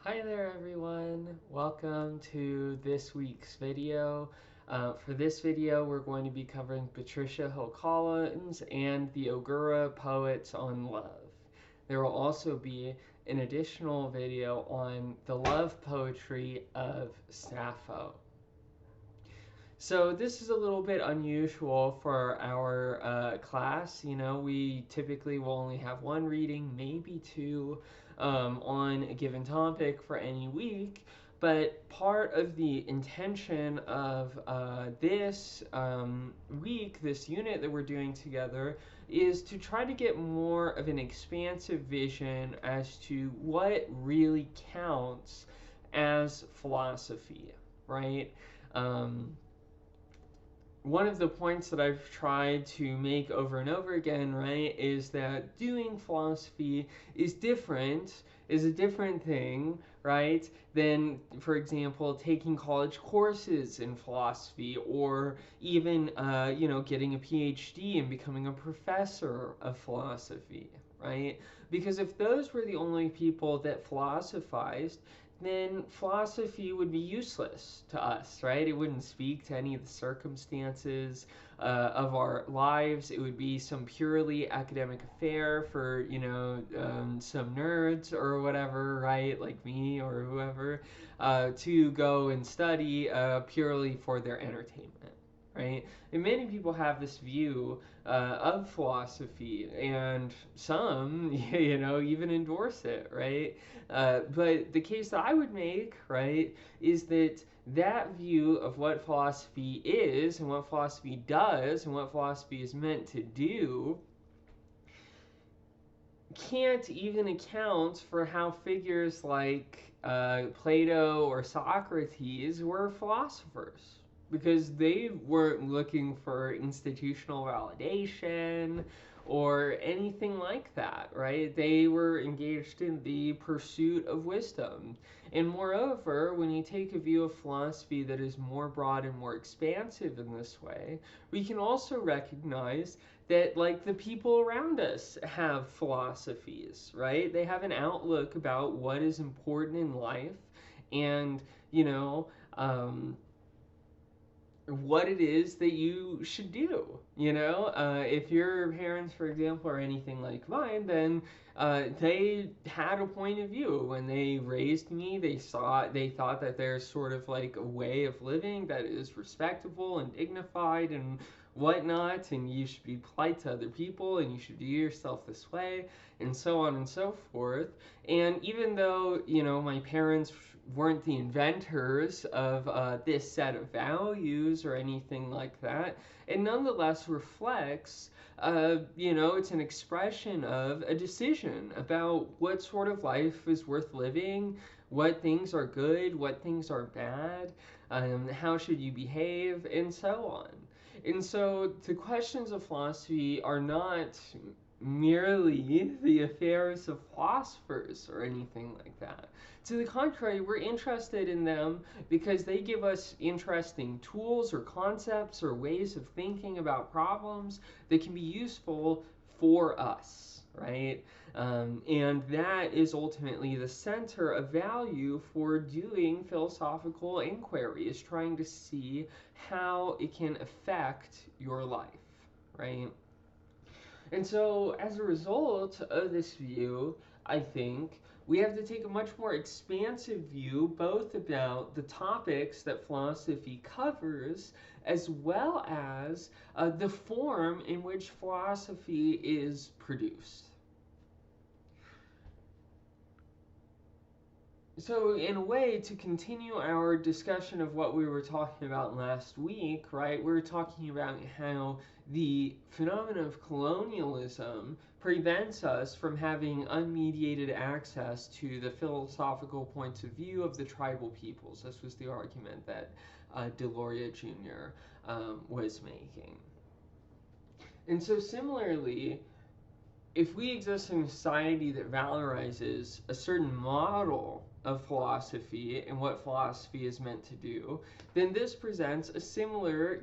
Hi there everyone, welcome to this week's video. For this video we're going to be covering Patricia Hill Collins and the Ogura poets on love. There will also be an additional video on the love poetry of Sappho. So this is a little bit unusual for our class. You know, we typically will only have one reading, maybe two, on a given topic for any week. But part of the intention of this week, this unit that we're doing together, is to try to get more of an expansive vision as to what really counts as philosophy, right? Um, One of the points that I've tried to make over and over again, right, is that doing philosophy is a different thing, right, than, for example, taking college courses in philosophy or even, getting a PhD and becoming a professor of philosophy, right? Because if those were the only people that philosophized, then philosophy would be useless to us, right? It wouldn't speak to any of the circumstances of our lives. It would be some purely academic affair for, some nerds or whatever, right? Like me or whoever, to go and study purely for their entertainment. Right? And many people have this view of philosophy, and some, even endorse it, right? But the case that I would make, right, is that that view of what philosophy is and what philosophy does and what philosophy is meant to do can't even account for how figures like Plato or Socrates were philosophers, because they weren't looking for institutional validation or anything like that, right? They were engaged in the pursuit of wisdom. And moreover, when you take a view of philosophy that is more broad and more expansive in this way, we can also recognize that, like, the people around us have philosophies, right? They have an outlook about what is important in life, and you know um, what it is that you should do. If your parents, for example, are anything like mine, then they had a point of view when they raised me. They thought that there's sort of like a way of living that is respectable and dignified and whatnot, and you should be polite to other people, and you should do yourself this way, and so on and so forth. And even though, my parents weren't the inventors of this set of values or anything like that, it nonetheless reflects, it's an expression of a decision about what sort of life is worth living, what things are good, what things are bad, how should you behave, and so on. And so the questions of philosophy are not merely the affairs of philosophers or anything like that. To the contrary, we're interested in them because they give us interesting tools or concepts or ways of thinking about problems that can be useful for us, right? And that is ultimately the center of value for doing philosophical inquiry, is trying to see how it can affect your life, right? And so, as a result of this view, I think we have to take a much more expansive view, both about the topics that philosophy covers, as well as the form in which philosophy is produced. So, in a way, to continue our discussion of what we were talking about last week, right, we were talking about how the phenomenon of colonialism prevents us from having unmediated access to the philosophical points of view of the tribal peoples. This was the argument that Deloria Jr. Was making. And so, similarly, if we exist in a society that valorizes a certain model of philosophy and what philosophy is meant to do, then this presents a similar,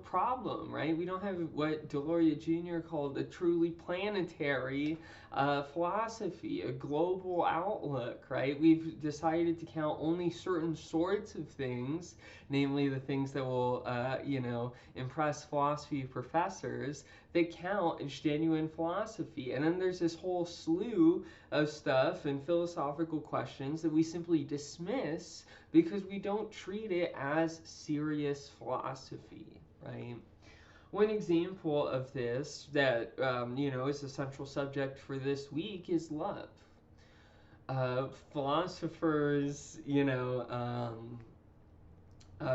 problem, right? We don't have what Deloria Jr. called a truly planetary philosophy, a global outlook, right? We've decided to count only certain sorts of things, namely the things that will, impress philosophy professors, that count as genuine philosophy. And then there's this whole slew of stuff and philosophical questions that we simply dismiss because we don't treat it as serious philosophy, right? One example of this that is a central subject for this week is love. Philosophers,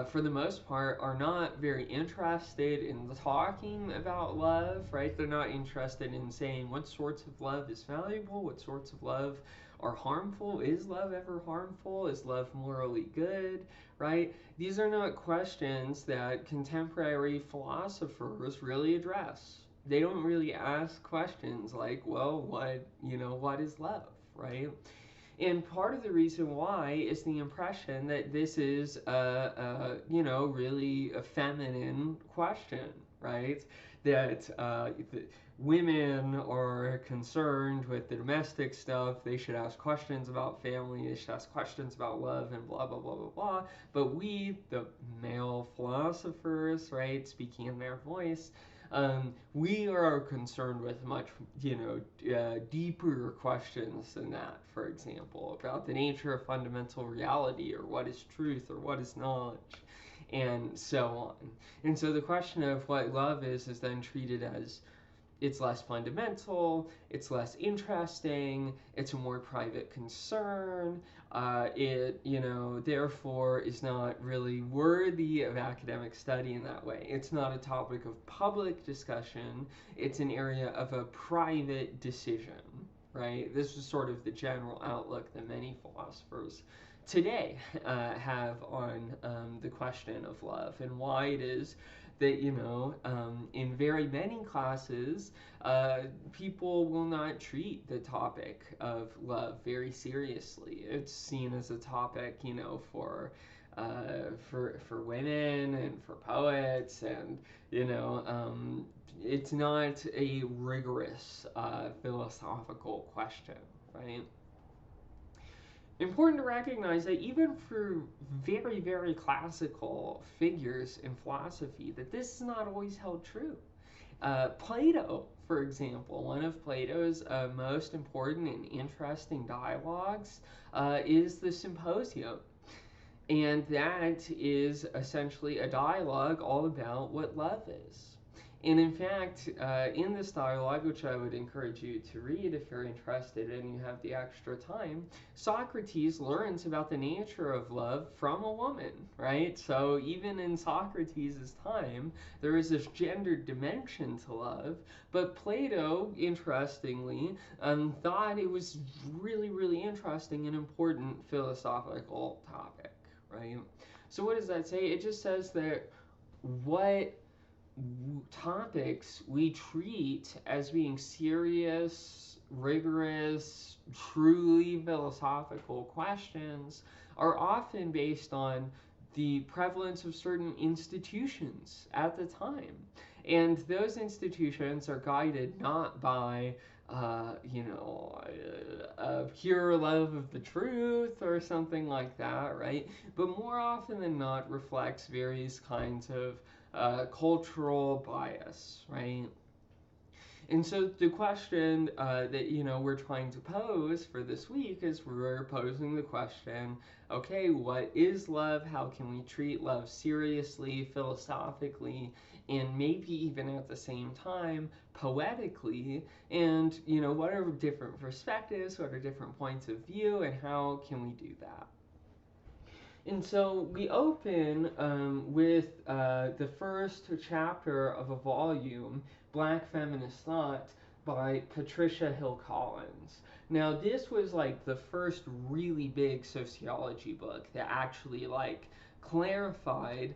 for the most part, are not very interested in talking about love, right? They're not interested in saying what sorts of love is valuable, what sorts of love are harmful. Is love ever harmful? Is love morally good, right? These are not questions that contemporary philosophers really address. They don't really ask questions like, well, what is love, right? And part of the reason why is the impression that this is really a feminine question, right? That women are concerned with the domestic stuff. They should ask questions about family. They should ask questions about love and blah, blah, blah, blah, blah. But we, the male philosophers, right, speaking in their voice, we are concerned with much, deeper questions than that, for example, about the nature of fundamental reality, or what is truth, or what is knowledge, and so on. And so the question of what love is then treated as it's less fundamental, it's less interesting, it's a more private concern. Therefore is not really worthy of academic study in that way. It's not a topic of public discussion, it's an area of a private decision, right? This is sort of the general outlook that many philosophers today have on the question of love, and why it is that, in very many classes, people will not treat the topic of love very seriously. It's seen as a topic, for women and for poets, and it's not a rigorous philosophical question, right? Important to recognize that even for very, very classical figures in philosophy, that this is not always held true. Plato, for example, one of Plato's most important and interesting dialogues is the Symposium. And that is essentially a dialogue all about what love is. And in fact, in this dialogue, which I would encourage you to read if you're interested and you have the extra time, Socrates learns about the nature of love from a woman, right? So even in Socrates' time, there is this gendered dimension to love, but Plato, interestingly, thought it was really, really interesting and important philosophical topic, right? So what does that say? It just says that what topics we treat as being serious, rigorous, truly philosophical questions are often based on the prevalence of certain institutions at the time. And those institutions are guided not by a pure love of the truth or something like that, right? But more often than not reflects various kinds of cultural bias, right? And so the question that we're trying to pose for this week is we're posing the question, okay, what is love? How can we treat love seriously, philosophically, and maybe even at the same time poetically? And what are different perspectives? What are different points of view? And how can we do that? And so we open with the first chapter of a volume, Black Feminist Thought, by Patricia Hill Collins. Now, this was like the first really big sociology book that actually clarified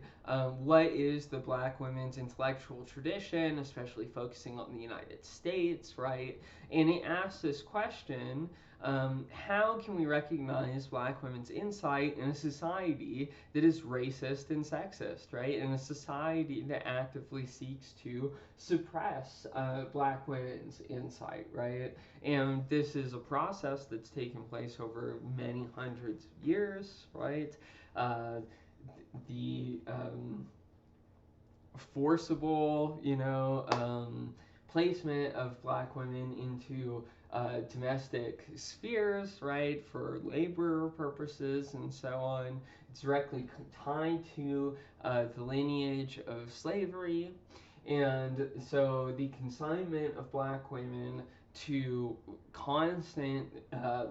what is the Black women's intellectual tradition, especially focusing on the United States, right? And it asks this question, How can we recognize black women's insight in a society that is racist and sexist, right? In a society that actively seeks to suppress black women's insight, right? And this is a process that's taken place over many hundreds of years, right? Uh, the forcible, placement of black women into domestic spheres, right, for labor purposes and so on. It's directly tied to the lineage of slavery. And so the consignment of black women to constant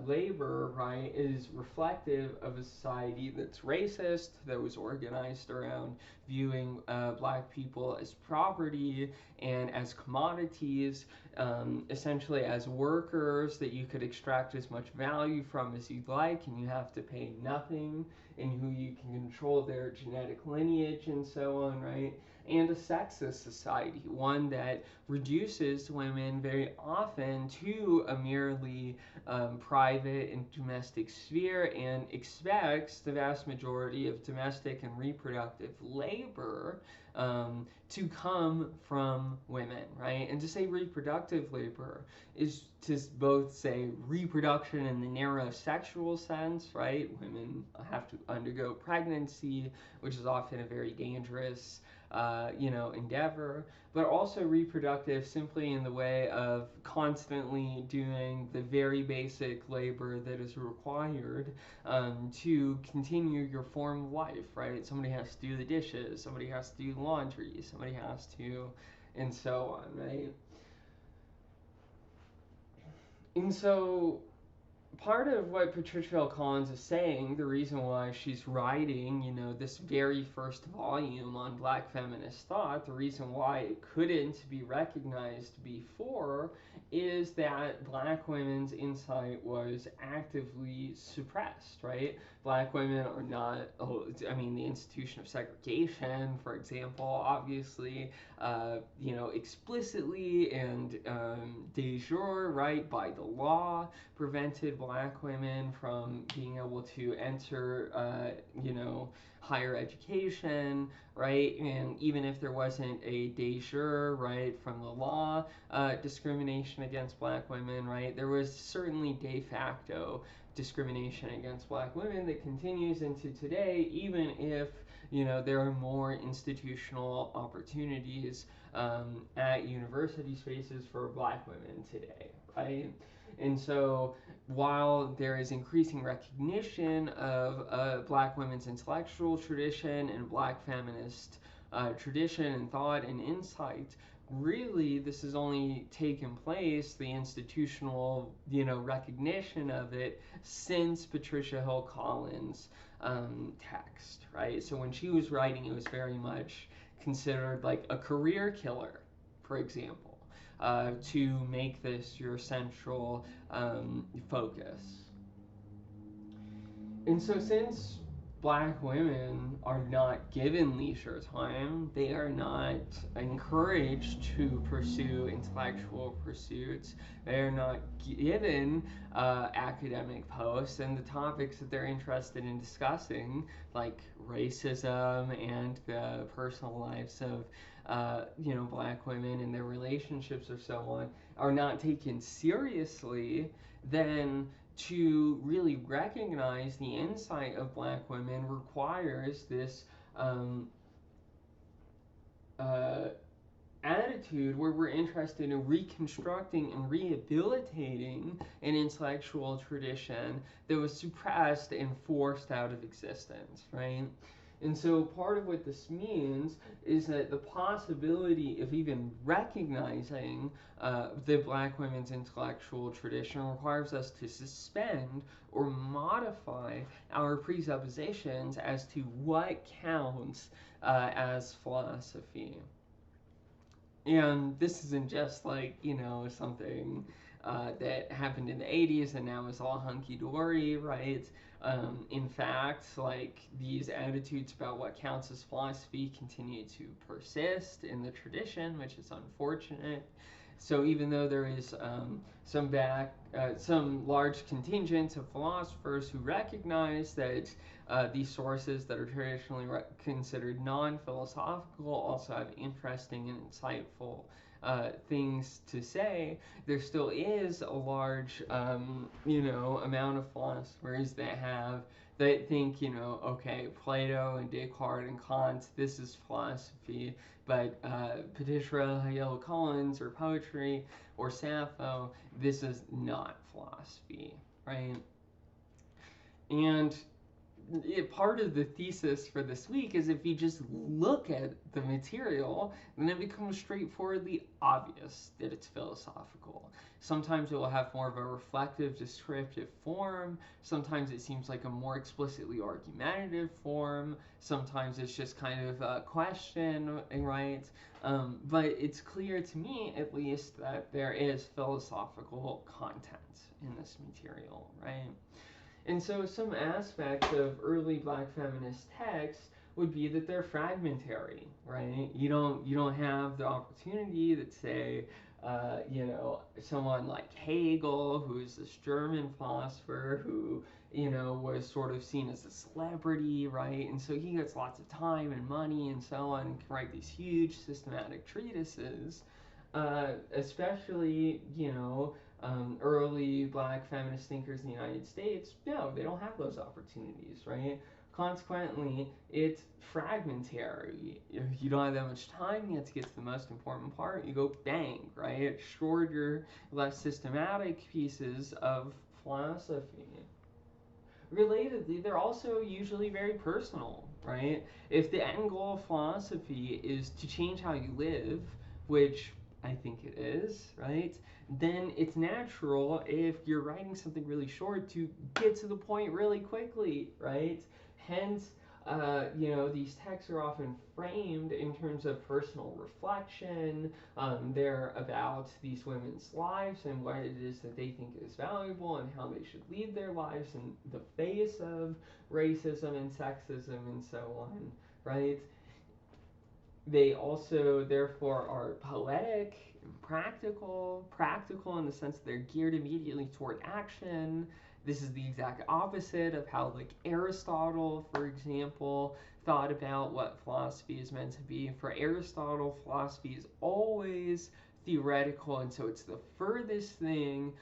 labor, right, is reflective of a society that's racist, that was organized around viewing black people as property and as commodities, essentially as workers that you could extract as much value from as you'd like, and you have to pay nothing, and who you can control their genetic lineage and so on, right? And a sexist society, one that reduces women very often to a merely private and domestic sphere and expects the vast majority of domestic and reproductive labor to come from women, right? And to say reproductive labor is to both say reproduction in the narrow sexual sense, right? Women have to undergo pregnancy, which is often a very dangerous endeavor, but also reproductive simply in the way of constantly doing the very basic labor that is required to continue your form of life, right? Somebody has to do the dishes, somebody has to do laundry, somebody has to, and so on, right? And so part of what Patricia L. Collins is saying, the reason why she's writing, this very first volume on black feminist thought, the reason why it couldn't be recognized before is that black women's insight was actively suppressed, right? Black women are not, the institution of segregation, for example, obviously, explicitly and de jure, right, by the law, prevented black women from being able to enter, higher education, right? And even if there wasn't a de jure, right, from the law, discrimination against black women, right, there was certainly de facto discrimination against black women that continues into today, even if, there are more institutional opportunities at university spaces for black women today, right? And so while there is increasing recognition of black women's intellectual tradition and black feminist tradition and thought and insight, really this has only taken place, the institutional, recognition of it, since Patricia Hill Collins' text, right? So when she was writing, it was very much considered like a career killer, for example. To make this your central focus. And so since black women are not given leisure time, they are not encouraged to pursue intellectual pursuits, they are not given academic posts, and the topics that they're interested in discussing, like racism and the personal lives of black women and their relationships or so on, are not taken seriously, then to really recognize the insight of black women requires this attitude where we're interested in reconstructing and rehabilitating an intellectual tradition that was suppressed and forced out of existence, right? And so part of what this means is that the possibility of even recognizing the black women's intellectual tradition requires us to suspend or modify our presuppositions as to what counts as philosophy. And this isn't just like, something that happened in the 80s and now is all hunky-dory, right? In fact, like, these attitudes about what counts as philosophy continue to persist in the tradition, which is unfortunate. So even though there is some large contingent of philosophers who recognize that these sources that are traditionally considered non-philosophical also have interesting and insightful things to say, there still is a large, amount of philosophers that think, okay, Plato and Descartes and Kant, this is philosophy, but Patricia, Collins, or poetry, or Sappho, this is not philosophy, right? And part of the thesis for this week is if you just look at the material, then it becomes straightforwardly obvious that it's philosophical. Sometimes it will have more of a reflective, descriptive form. Sometimes it seems like a more explicitly argumentative form. Sometimes it's just kind of a question, right? But it's clear to me, at least, that there is philosophical content in this material, right? And so some aspects of early Black feminist texts would be that they're fragmentary, right? You don't have the opportunity that say, someone like Hegel, who is this German philosopher who was sort of seen as a celebrity, right? And so he gets lots of time and money and so on, and can write these huge systematic treatises, especially early Black feminist thinkers in the United States. No, they don't have those opportunities, right? Consequently, it's fragmentary. If you don't have that much time, you have to get to the most important part. You go bang, right? Shorter, less systematic pieces of philosophy. Relatedly, they're also usually very personal, right? If the end goal of philosophy is to change how you live, which I think it is, right? Then it's natural if you're writing something really short to get to the point really quickly, right? Hence, these texts are often framed in terms of personal reflection. They're about these women's lives and what it is that they think is valuable and how they should lead their lives in the face of racism and sexism and so on, right? They also, therefore, are poetic and practical in the sense that they're geared immediately toward action. This is the exact opposite of how, like, Aristotle, for example, thought about what philosophy is meant to be. For Aristotle, philosophy is always theoretical, and so it's the furthest thing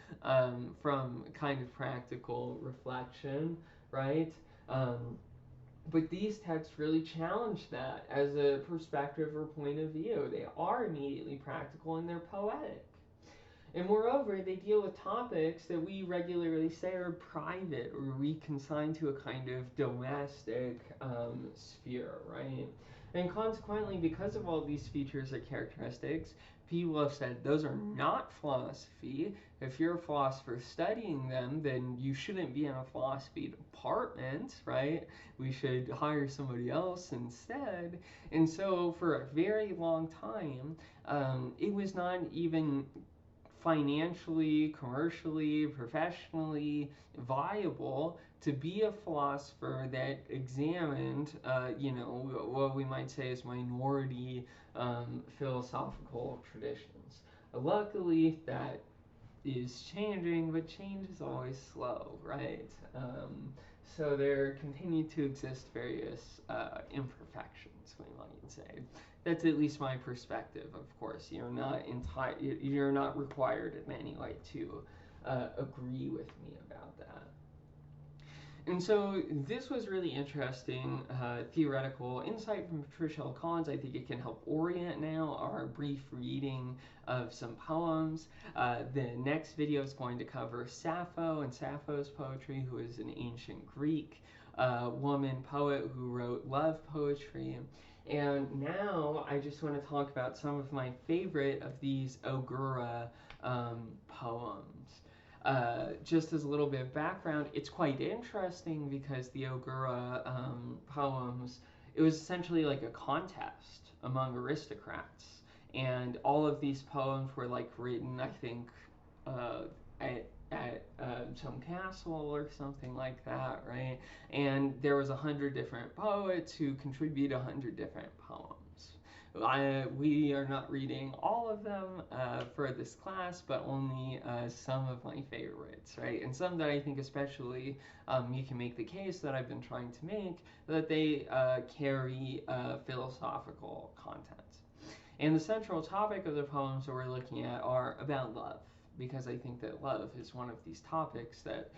from kind of practical reflection, right? But these texts really challenge that as a perspective or point of view. They are immediately practical and they're poetic. And moreover, they deal with topics that we regularly say are private or we consign to a kind of domestic sphere, right? And consequently, because of all these features or characteristics, people have said those are not philosophy. If you're a philosopher studying them, then you shouldn't be in a philosophy department, right? We should hire somebody else instead. And so, for a very long time, it was not even financially, commercially, professionally viable to be a philosopher that examined, what we might say is minority philosophical traditions. Luckily, that is changing, but change is always slow, right? So there continue to exist various imperfections, we might say. That's at least my perspective. Of course, you're not required in any way to agree with me about that. And so this was really interesting theoretical insight from Patricia Collins. I think it can help orient now our brief reading of some poems. The next video is going to cover Sappho and Sappho's poetry, who is an ancient Greek woman poet who wrote love poetry. And now I just want to talk about some of my favorite of these Ogura poems. Just as a little bit of background, it's quite interesting because the Ogura poems, it was essentially like a contest among aristocrats. And all of these poems were like written, I think, at some castle or something like that, right? And there was 100 different poets who contributed 100 different poems. We are not reading all of them for this class, but only some of my favorites, right? And some that I think especially you can make the case that I've been trying to make, that they carry philosophical content. And the central topic of the poems that we're looking at are about love, because I think that love is one of these topics that,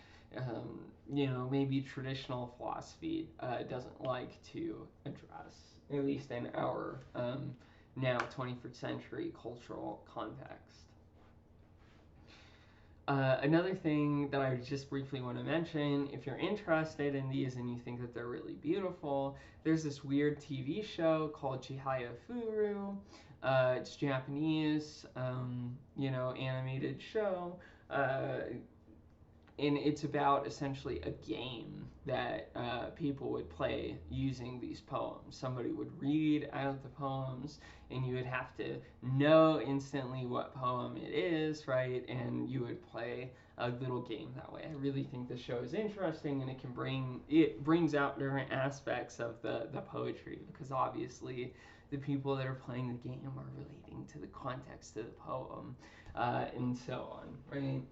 maybe traditional philosophy doesn't like to address, at least in our now 21st century cultural context. Another thing that I just briefly want to mention, if you're interested in these and you think that they're really beautiful, there's this weird TV show called Chihaya Furu. It's Japanese, animated show. And it's about essentially a game that people would play using these poems. Somebody would read out the poems, and you would have to know instantly what poem it is, right? And you would play a little game that way. I really think the show is interesting, and it brings out different aspects of the poetry, because obviously the people that are playing the game are relating to the context of the poem, and so on, right?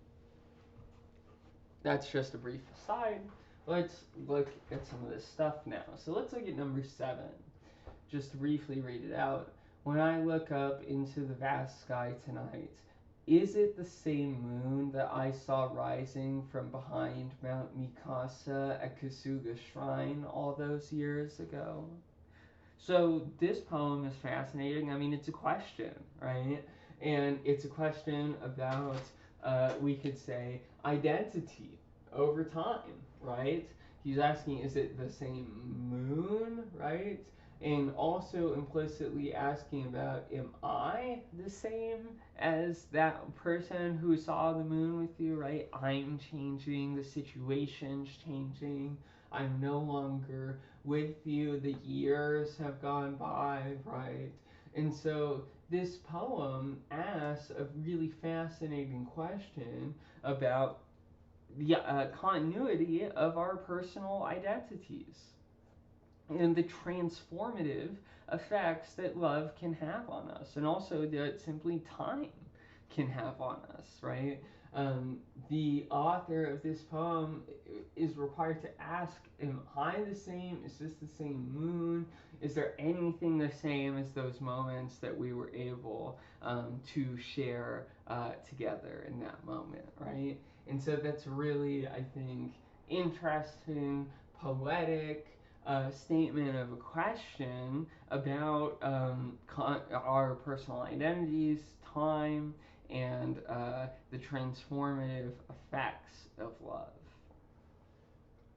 That's just a brief aside. Let's look at some of this stuff now. So let's look at number 7. Just to briefly read it out. When I look up into the vast sky tonight, is it the same moon that I saw rising from behind Mount Mikasa at Kasuga Shrine all those years ago? So this poem is fascinating. I mean, it's a question, right? And it's a question about, we could say, identity over time, right? He's asking, is it the same moon, right? And also implicitly asking about, am I the same as that person who saw the moon with you, right? I'm changing, the situation's changing, I'm no longer with you, the years have gone by, right? And so this poem asks a really fascinating question about the continuity of our personal identities and the transformative effects that love can have on us, and also that simply time can have on us, right? The author of this poem is required to ask, am I the same? Is this the same moon? Is there anything the same as those moments that we were able to share together in that moment, right? And so that's really, I think, interesting, poetic, statement of a question about our personal identities, time, and the transformative effects of love.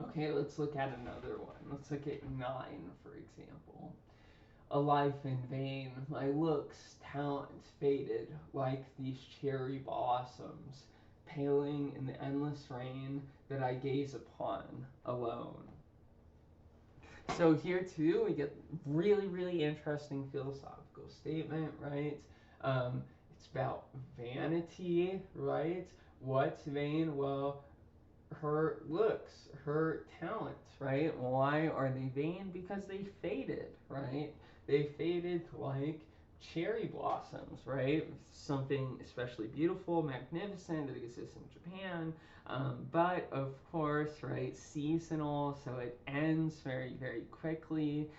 Okay, let's look at another one. Let's look at 9, for example. A life in vain, my looks, talents faded like these cherry blossoms, paling in the endless rain that I gaze upon alone. So here too, we get really, really interesting philosophical statement, right? It's about vanity, right? What's vain? Well, her looks, her talents, right? Why are they vain? Because they faded, right? They faded like cherry blossoms, right? Something especially beautiful, magnificent that exists in Japan, but of course, right, seasonal, so it ends very, very quickly,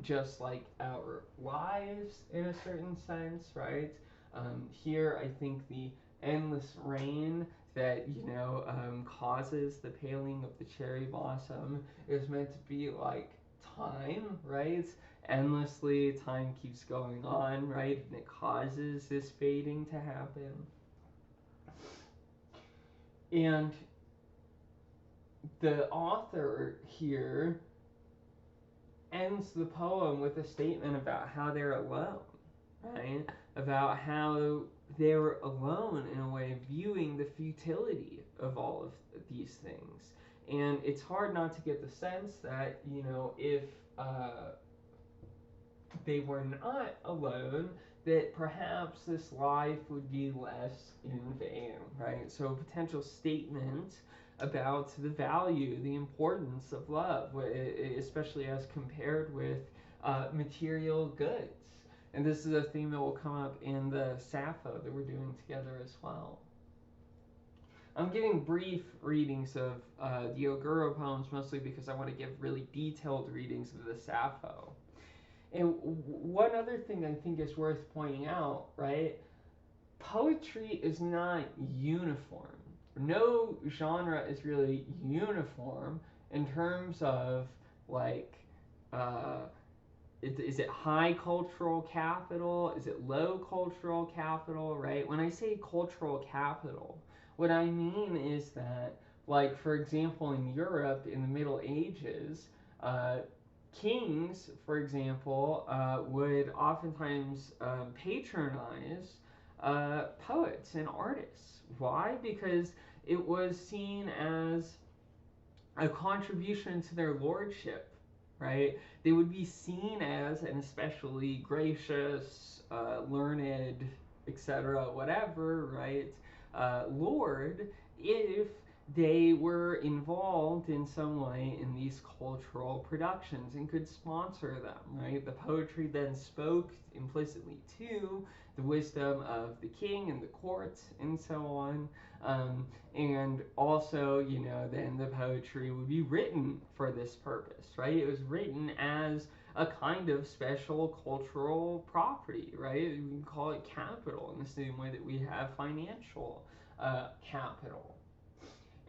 just like our lives in a certain sense, right? Here, I think the endless rain that causes the paling of the cherry blossom is meant to be like time, right? Endlessly, time keeps going on, right? And it causes this fading to happen. And the author here ends the poem with a statement about how they're alone, right? About how they're alone in a way, viewing the futility of all of these things. And it's hard not to get the sense that, if they were not alone, that perhaps this life would be less in vain, right? So a potential statement about the value, the importance of love, especially as compared with material goods. And this is a theme that will come up in the Sappho that we're doing together as well. I'm giving brief readings of the Ogura poems mostly because I want to give really detailed readings of the Sappho. And one other thing I think is worth pointing out, right? Poetry is not uniform. No genre is really uniform in terms of like, is it high cultural capital? Is it low cultural capital? Right? When I say cultural capital, what I mean is that, like, for example, in Europe in the Middle Ages, kings, for example, would oftentimes patronize poets and artists. Why? Because it was seen as a contribution to their lordship, right? They would be seen as an especially gracious, learned, etc., whatever, right? Lord, if they were involved in some way in these cultural productions and could sponsor them, right? The poetry then spoke implicitly to the wisdom of the king and the court and so on. And also, then the poetry would be written for this purpose, right? It was written as a kind of special cultural property, right? We can call it capital in the same way that we have financial capital.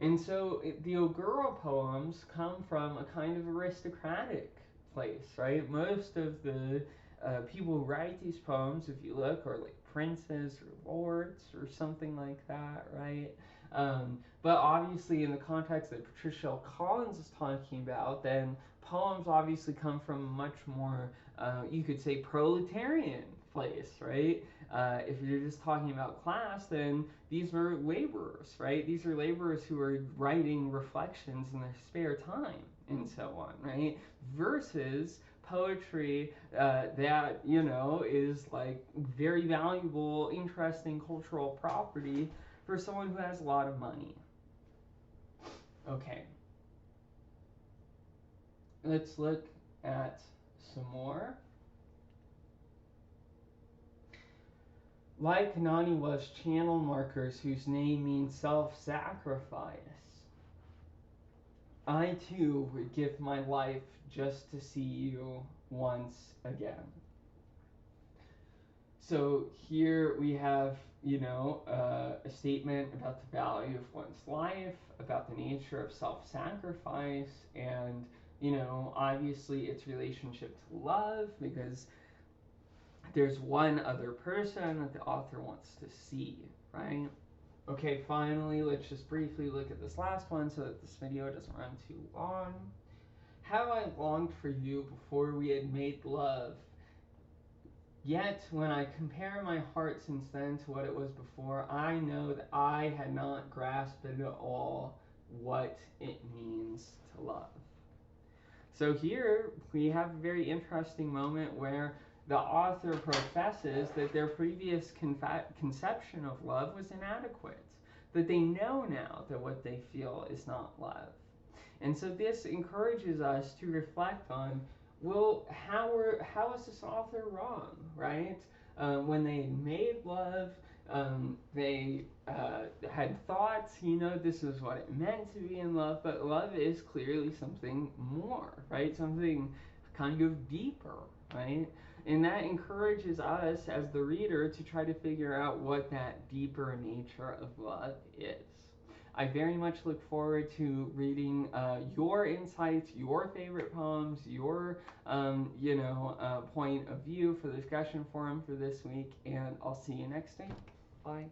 And so the Ogura poems come from a kind of aristocratic place, right? Most of the people who write these poems, if you look, are like princes or lords or something like that, right? But obviously, in the context that Patricia L. Collins is talking about, then poems obviously come from a much more, you could say, proletarian place, right? If you're just talking about class, then these are laborers, right? These are laborers who are writing reflections in their spare time and so on, right? Versus poetry that, is like very valuable, interesting cultural property for someone who has a lot of money. Okay. Let's look at some more. Like Naniwa's channel markers whose name means self-sacrifice, I too would give my life just to see you once again. So here we have, a statement about the value of one's life, about the nature of self-sacrifice, and, obviously its relationship to love, because there's one other person that the author wants to see, right? Okay, finally, let's just briefly look at this last one so that this video doesn't run too long. How I longed for you before we had made love. Yet, when I compare my heart since then to what it was before, I know that I had not grasped at all what it means to love. So here we have a very interesting moment where the author professes that their previous conception of love was inadequate, that they know now that what they feel is not love. And so this encourages us to reflect on, well, how is this author wrong, right? When they made love, they had thoughts, this is what it meant to be in love, but love is clearly something more, right? Something kind of deeper, right? And that encourages us as the reader to try to figure out what that deeper nature of love is. I very much look forward to reading your insights, your favorite poems, your point of view for the discussion forum for this week, and I'll see you next time. Bye.